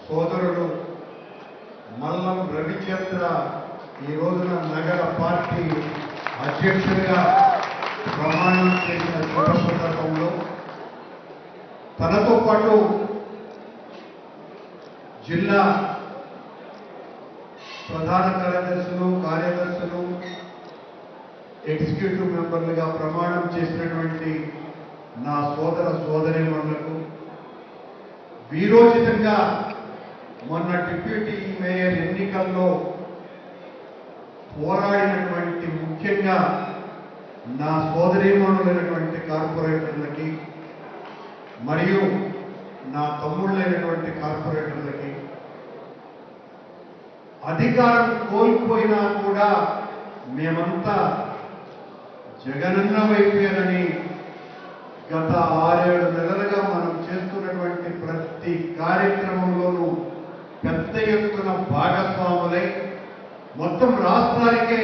సోదరుడు మల్లం రవిచంద్ర ఈ రోజున నగర పార్టీ అధ్యక్షుడిగా ప్రమాణం చేసిన శుభ సందర్భంలో తనతో పాటు జిల్లా ప్రధాన కార్యదర్శులు ఎగ్జిక్యూటివ్ మెంబర్లుగా ప్రమాణం చేసినటువంటి నా సోదర సోదరీమణులకు వీరోచితంగా మొన్న డిప్యూటీ మేయర్ ఎన్నికల్లో పోరాడినటువంటి ముఖ్యంగా నా సోదరీమణులైనటువంటి కార్పొరేటర్లకి మరియు నా తమ్ముళ్ళైనటువంటి కార్పొరేటర్లకి అధికారం కోల్పోయినా కూడా మేమంతా జగనన్న వైపేనని గత 6-7 నెలలుగా మనం చేస్తున్నటువంటి ప్రతి కార్యక్రమంలోనూ పెద్ద ఎత్తున భాగస్వాములై మొత్తం రాష్ట్రానికే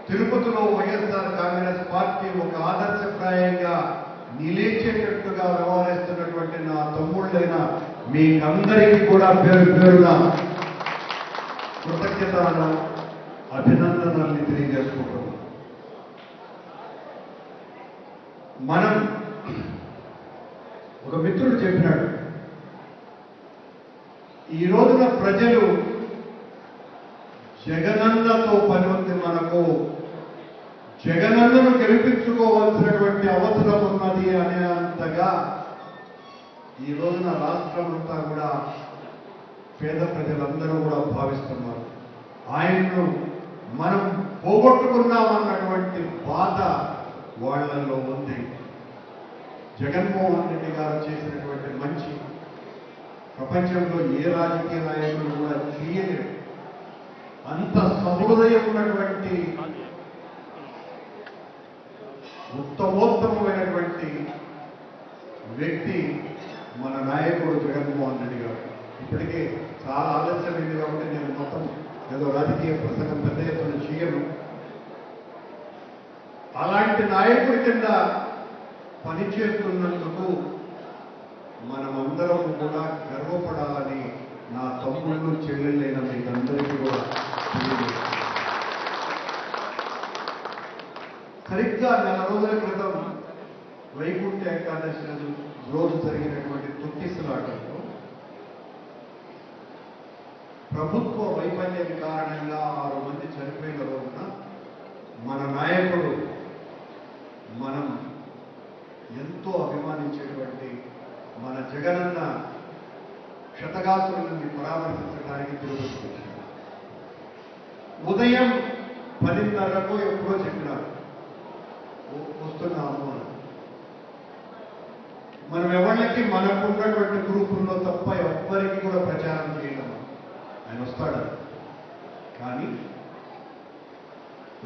తిరుపతిలో వైఎస్ఆర్ కాంగ్రెస్ పార్టీ ఒక ఆదర్శప్రాయంగా నిలిచేటట్టుగా వ్యవహరిస్తున్నటువంటి నా తమ్ముళ్ళైన మీకందరికీ కూడా పేరు పేరున కృతజ్ఞతలను అభినందనల్ని తెలియజేసుకుంటున్నాం. మనం ఒక మిత్రుడు చెప్పినాడు, ఈ రోజున ప్రజలు జగనన్నతో పని ఉంది, మనకు జగనన్నను గెలిపించుకోవాల్సినటువంటి అవసరం ఉన్నది అనేంతగా ఈ రోజున రాష్ట్రం అంతా కూడా పేద ప్రజలందరూ కూడా భావిస్తున్నారు. ఆయన్ను మనం పోగొట్టుకున్నామన్నటువంటి బాధ వాళ్ళల్లో ఉంది. జగన్మోహన్ రెడ్డి గారు చేసినటువంటి మంచి ప్రపంచంలో ఏ రాజకీయ నాయకులు కూడా చేయలేరు. అంత సహృదయం ఉన్నటువంటి ఉత్తమోత్తమైనటువంటి వ్యక్తి మన నాయకుడు జగన్మోహన్ రెడ్డి గారు. ఇప్పటికే చాలా ఆలస్యమైంది కాబట్టి నేను మొత్తం ఏదో రాజకీయ ప్రసంగం పెద్ద ఎత్తున చేయను. అలాంటి నాయకుడి కింద పనిచేస్తున్నందుకు మనమందరం కూడా గర్వపడాలని నా తమ్ముళ్ళు చెల్లెళ్ళైన మీకందరికీ కూడా తెలియజేస్తాను. సరిగ్గా 4 రోజుల క్రితం వైకుంఠ ఏకాదశి రోజు జరిగినటువంటి తొక్కిసలాటలో ప్రభుత్వ వైఫల్యం కారణంగా 6 మంది చనిపోయిన రోజున మన నాయకుడు, మనం ఎంతో అభిమానించేటువంటి మన జగనన్న క్షతగాత్రులని పరామర్శించడానికి తిరుగుతూ వచ్చాడు. ఉదయం 10:30కు ఎప్పుడో చెప్పినారు వస్తున్నాము అని. మనం ఎవరికి మనకున్నటువంటి గ్రూపుల్లో తప్ప ఎవ్వరికి కూడా ప్రచారం చేయడం ఆయన వస్తాడని. కానీ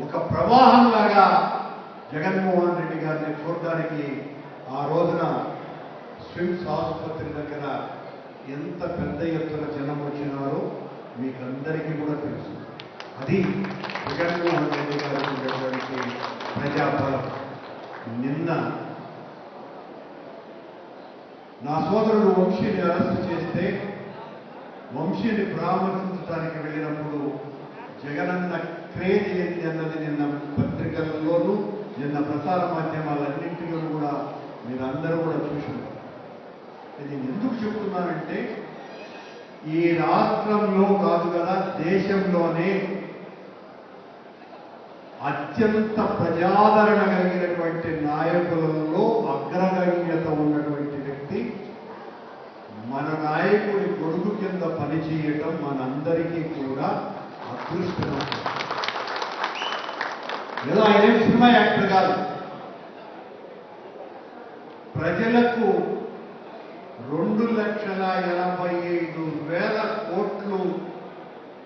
ఒక ప్రవాహంలాగా జగన్మోహన్ రెడ్డి గారిని చూడడానికి ఆ రోజున స్విమ్స్ ఆసుపత్రి దగ్గర ఎంత పెద్ద ఎత్తున జనం వచ్చినారో మీకందరికీ కూడా తెలుసు. అది జగన్మోహన్ రెడ్డి గారికి ఉన్నటువంటి ప్రజాబలం. నిన్న నా సోదరుడు వంశీని అరెస్ట్ చేస్తే వంశీని పరామర్శించడానికి వెళ్ళినప్పుడు జగనన్న క్రేజ్ ఏంటి అన్నది నిన్న పత్రికల్లోనూ నిన్న ప్రసార మాధ్యమాలన్నింటిలో కూడా మీరందరూ కూడా చూశారు. ఇది ఎందుకు చెప్తున్నానంటే ఈ రాష్ట్రంలో కాదు కదా, దేశంలోనే అత్యంత ప్రజాదరణ కలిగినటువంటి నాయకులలో అగ్రగణ్యత ఉన్నటువంటి వ్యక్తి మన నాయకుడి గొడుగు కింద పనిచేయటం మనందరికీ కూడా అదృష్టం. ఏదో ఆయన సినిమా యాక్టర్ కాదు. ప్రజలకు 2,85,000 కోట్లు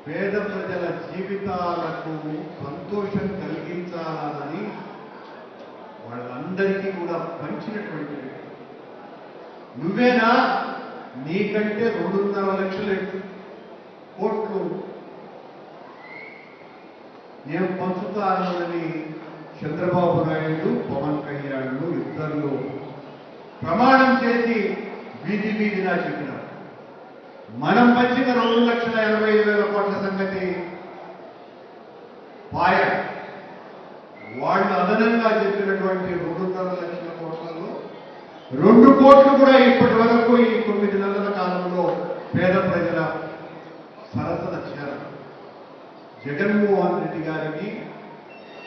పేద ప్రజల జీవితాలకు సంతోషం కలిగించాలని వాళ్ళందరికీ కూడా పంచినటువంటి వ్యక్తి. నువ్వేనా నీకంటే 2.5 లక్షల కోట్లు నేను పంచుతానని చంద్రబాబు నాయుడు, పవన్ కళ్యాణ్ ఇద్దరు ప్రమాణం చేసి వీధినా చెప్పినారు. మనం పంచిన 2,85,000 కోట్ల సంగతి పాయ. వాళ్ళు అదనంగా చెప్పినటువంటి 2.5 లక్షల కోట్లలో 2 కోట్లు కూడా ఇప్పటి వరకు ఈ 9 నెలల కాలంలో పేద ప్రజల సరసన చేరారు. జగన్మోహన్ రెడ్డి గారికి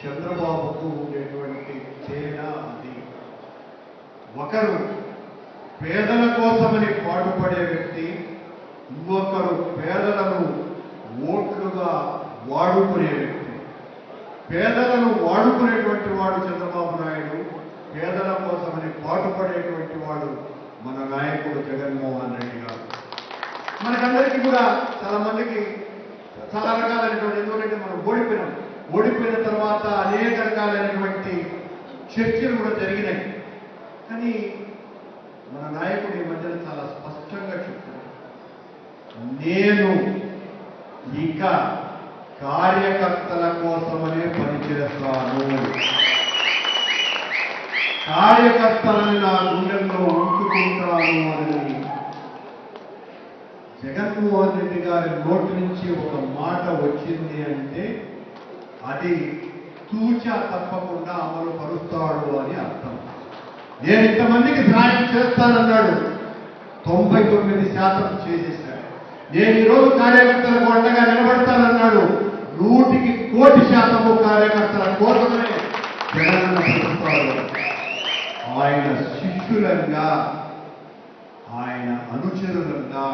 చంద్రబాబుకు ఉండేటువంటి తేడా అది. ఒకరు పేదల కోసమని పాటుపడే వ్యక్తి, ఇంకొకరు పేదలను ఓట్లుగా వాడుకునే వ్యక్తి. పేదలను వాడుకునేటువంటి వాడు చంద్రబాబు నాయుడు, పేదల కోసమని పాటుపడేటువంటి వాడు మన నాయకుడు జగన్మోహన్ రెడ్డి గారు. మనకందరికీ కూడా చాలా మందికి చాలా రకాలైనటువంటి, ఎందుకంటే మనం ఓడిపోయిన తర్వాత అనేక రకాలైనటువంటి చర్చలు కూడా జరిగినాయి. కానీ మన నాయకుడు ఈ మధ్యన చాలా స్పష్టంగా చెప్తున్నాడు, నేను ఇక కార్యకర్తల కోసమనే పనిచేస్తాను, కార్యకర్తలను నా గుండెల్లో ఉంచుకుంటాను అని జగన్మోహన్ రెడ్డి గారి నోటి నుంచి ఒక మాట వచ్చింది అంటే అది తూచా తప్పకుండా అమలు పరుస్తాడు అని అర్థం. నేను ఇంతమందికి సహాయం చేస్తానన్నాడు, 99% చేసేశాడు. నేను ఈరోజు కార్యకర్తలకు అండగా నిలబడతానన్నాడు, 100% కార్యకర్తల కోసమే జగనన్న పరుస్తాడు. ఆయన శిష్యులంగా, ఆయన అనుచరులంగా,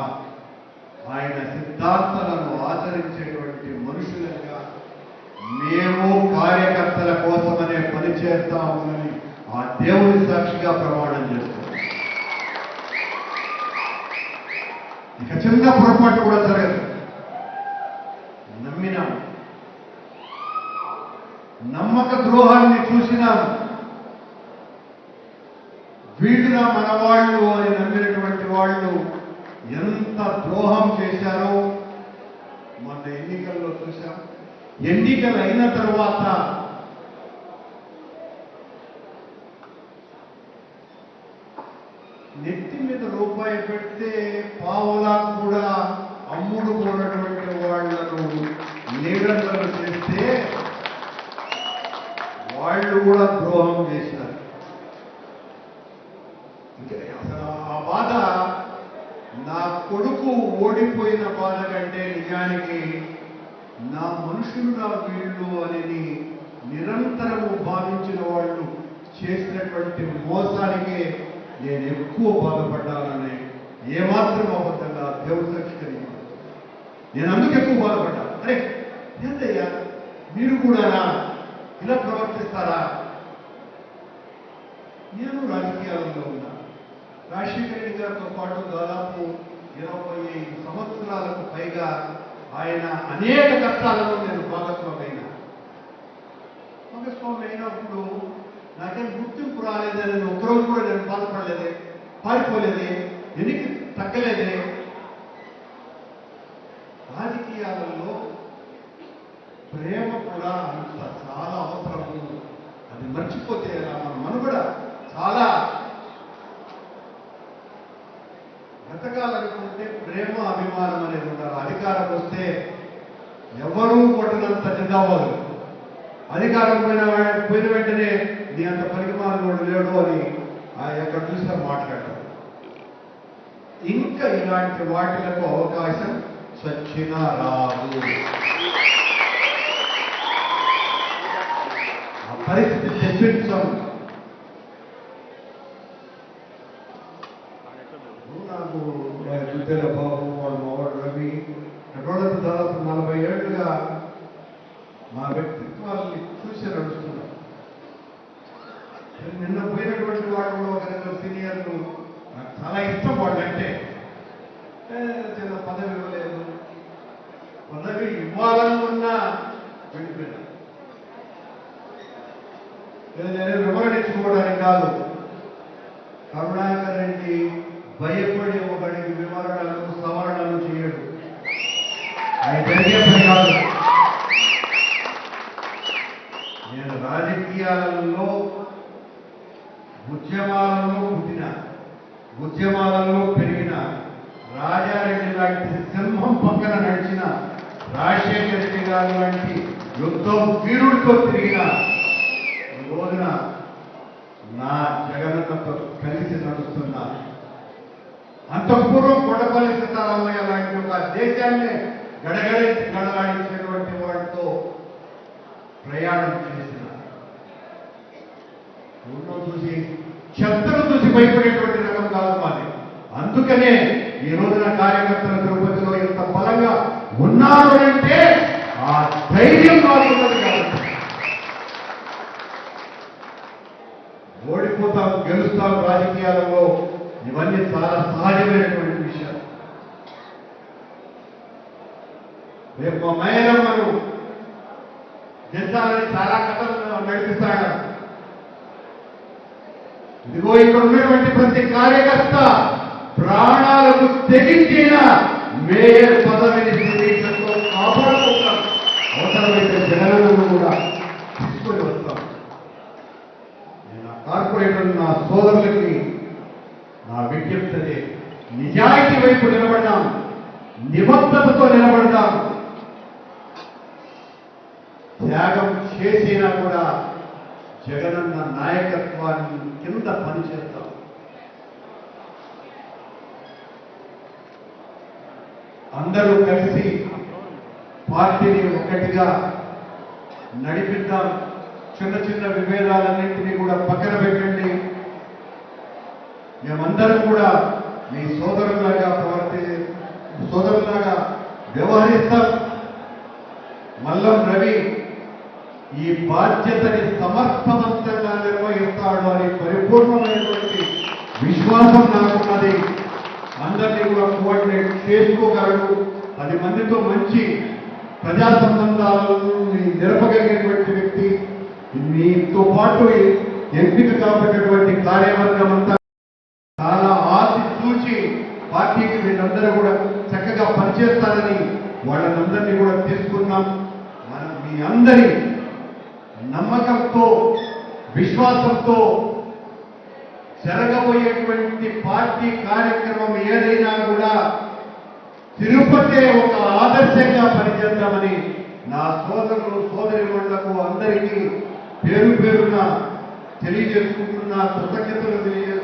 ఆయన సిద్ధాంతాలను ఆచరించేటువంటి మనుషులంగా మేము కార్యకర్తల కోసమనే పనిచేస్తామని ఆ దేవుడి సాక్షిగా ప్రమాణం చేస్తున్నాం. ఇక చిన్న పొరపాటు కూడా జరగదు. నమ్మినాం, నమ్మక ద్రోహాన్ని చూసినాం. వీళ్ళుగా మన వాళ్ళు అని నమ్మినటువంటి వాళ్ళు ఎంత ద్రోహం చేశారో మన ఎన్నికల్లో చూశాం. ఎన్నికలు అయిన తర్వాత నెత్తి మీద రూపాయి పెడితే పావలా కూడా అమ్ముడు పోనటువంటి వాళ్లను లీడర్లను చేస్తే వాళ్ళు కూడా ద్రోహం చేశారు. అసలు ఆ బాధ, నా కొడుకు ఓడిపోయిన బాధ కంటే నిజానికి నా మనుషులు నా వీళ్ళు అనేది నిరంతరము భావించిన వాళ్ళు చేసినటువంటి మోసానికే నేను ఎక్కువ బాధపడ్డానని ఏమాత్రం అబద్ధంగా దేవుడి సాక్షి కలిగి నేను అందుకు ఎక్కువ బాధపడ్డాను. అరే ఏంటయ్యా మీరు కూడా ఇలా ప్రవర్తిస్తారా? నేను రాజకీయాలలో ఉన్నా. రాజశేఖర రెడ్డి గారితో పాటు దాదాపు 25 సంవత్సరాలకు పైగా ఆయన అనేక కష్టాలలో నేను భాగస్వామి అయినప్పుడు నాకేం గుర్తింపు రాలేదని నేను ఒకరోజు కూడా నేను బాధపడలేదే, పారిపోలేదే, ఎన్నిక తగ్గలేదే. రాజకీయాలలో ప్రేమ కూడా అంత చాలా అవసరము. అది మర్చిపోతే మన మనుగడ చాలా బ్రతకాలనుకుంటే ప్రేమ అభిమానం అనేది ఉండాలి. అధికారం వస్తే ఎవరూ కొట్టనంత నిందావాలి. అధికారం పోయిన వెంటనే నీ అంత పరిమాణం లేడు అని ఎక్కడ చూసినా మాట్లాడారు. ఇంకా ఇలాంటి వాటిలకు అవకాశం చచ్చినా రాదు. ఆ పరిస్థితి తెప్పించాం. నాకు దుద్దెల బాబు, వాళ్ళ మావాడు రవి, ఎక్కడోళ్ళతో దాదాపు 40 ఏళ్లుగా మా వ్యక్తిత్వాన్ని చూసి నడుస్తున్నాం. నిన్న పోయినటువంటి వాళ్ళు ఒక సీనియర్లు నాకు చాలా ఇష్టం. వాళ్ళంటే చిన్న పదవి ఇవ్వలేదు, పదవి ఇవ్వాలనుకున్నా వెళ్ళిపోయినా. నేను వివరణించుకోవడానికి కాదు, కరుణాకర్ రెడ్డి భయపడి ఒకడికి వివరణలు సవరణలు చేయడు. ఆయన జరిగే పని కాదు. నేను రాజకీయాలలో ఉద్యమాలలో పుట్టిన, ఉద్యమాలలో పెరిగిన రాజారెడ్డి లాంటి సింహం పక్కన నడిచిన రాజశేఖర రెడ్డి గారు లాంటి యుద్ధం వీరుడితో తిరిగిన ఈ రోజున నా జగనన్నతో కలిసి నడుస్తున్నా. అంతపూర్వం కొండపల్లి సీతారామయ్య లాంటి ఒక దేశాన్ని గడగడించినటువంటి వాడితో ప్రయాణం చేసిన ఊళ్ళో చూసి చెత్తను చూసి భయపడేటువంటి రకం కాదు మాది. అందుకనే ఈ రోజున కార్యకర్తల తిరుపతిలో ఎంత బలంగా ఉన్నారు అంటే ఆ ధైర్యం మాది ఉన్నది కాబట్టి. ఓడిపోతాం గెలుస్తాం రాజకీయాలలో ఇవన్నీ చాలా సహజమైనటువంటి విషయాలు. రేపు మా మేయరమ్మను గెలిచాలని చాలా కథలు నడిపిస్తాడు. ఇదిగో ఇక్కడ ఉన్నటువంటి ప్రతి కార్యకర్త ప్రాణాలకు తెగించిన మేయర్ పదవిని సుదీక్షతో కాపాడుకుంటాం. అవసరమైతే జగనన్నను కూడా తీసుకొని వస్తాం. నేను ఆ కార్పొరేటర్ నా సోదరులకి నా విజ్ఞప్తి నిజాయితీ వైపు నిలబడ్డాం, నిబద్ధతతో నిలబడ్డాం. త్యాగం చేసినా కూడా జగనన్న నాయకత్వాన్ని కింద పనిచేస్తాం. అందరూ కలిసి పార్టీని ఒక్కటిగా నడిపిద్దాం. చిన్న చిన్న విభేదాలన్నింటినీ కూడా పక్కన పెట్టండి. మేమందరం కూడా మీ సోదరులాగా వ్యవహరిస్తాం. మల్లం రవి ఈ బాధ్యతని సమర్థవంతంగా నిర్వహిస్తాడు అని పరిపూర్ణమైనటువంటి విశ్వాసం నాకున్నది. అందరినీ కూడా కోఆర్డినేట్ చేసుకోగలడు. 10 మందితో మంచి ప్రజా సంబంధాలను నిలపగలిగినటువంటి వ్యక్తి. మీతో పాటు ఎంపిక కాబట్టినటువంటి కార్యవర్గం అంతా చాలా ఆశ చూచి పార్టీకి వీళ్ళందరూ కూడా చక్కగా పనిచేస్తారని వాళ్ళందరినీ కూడా తీసుకున్నాం. మనం మీ అందరి నమ్మకంతో విశ్వాసంతో జరగబోయేటువంటి పార్టీ కార్యక్రమం ఏదైనా కూడా తిరుపతి ఒక ఆదర్శంగా పనిచేద్దామని నా సోదరులు సోదరిమణులకు అందరికీ పేరు పేరున తెలియజేసుకుంటున్న కృతజ్ఞతలు తెలియజేస్తున్నా.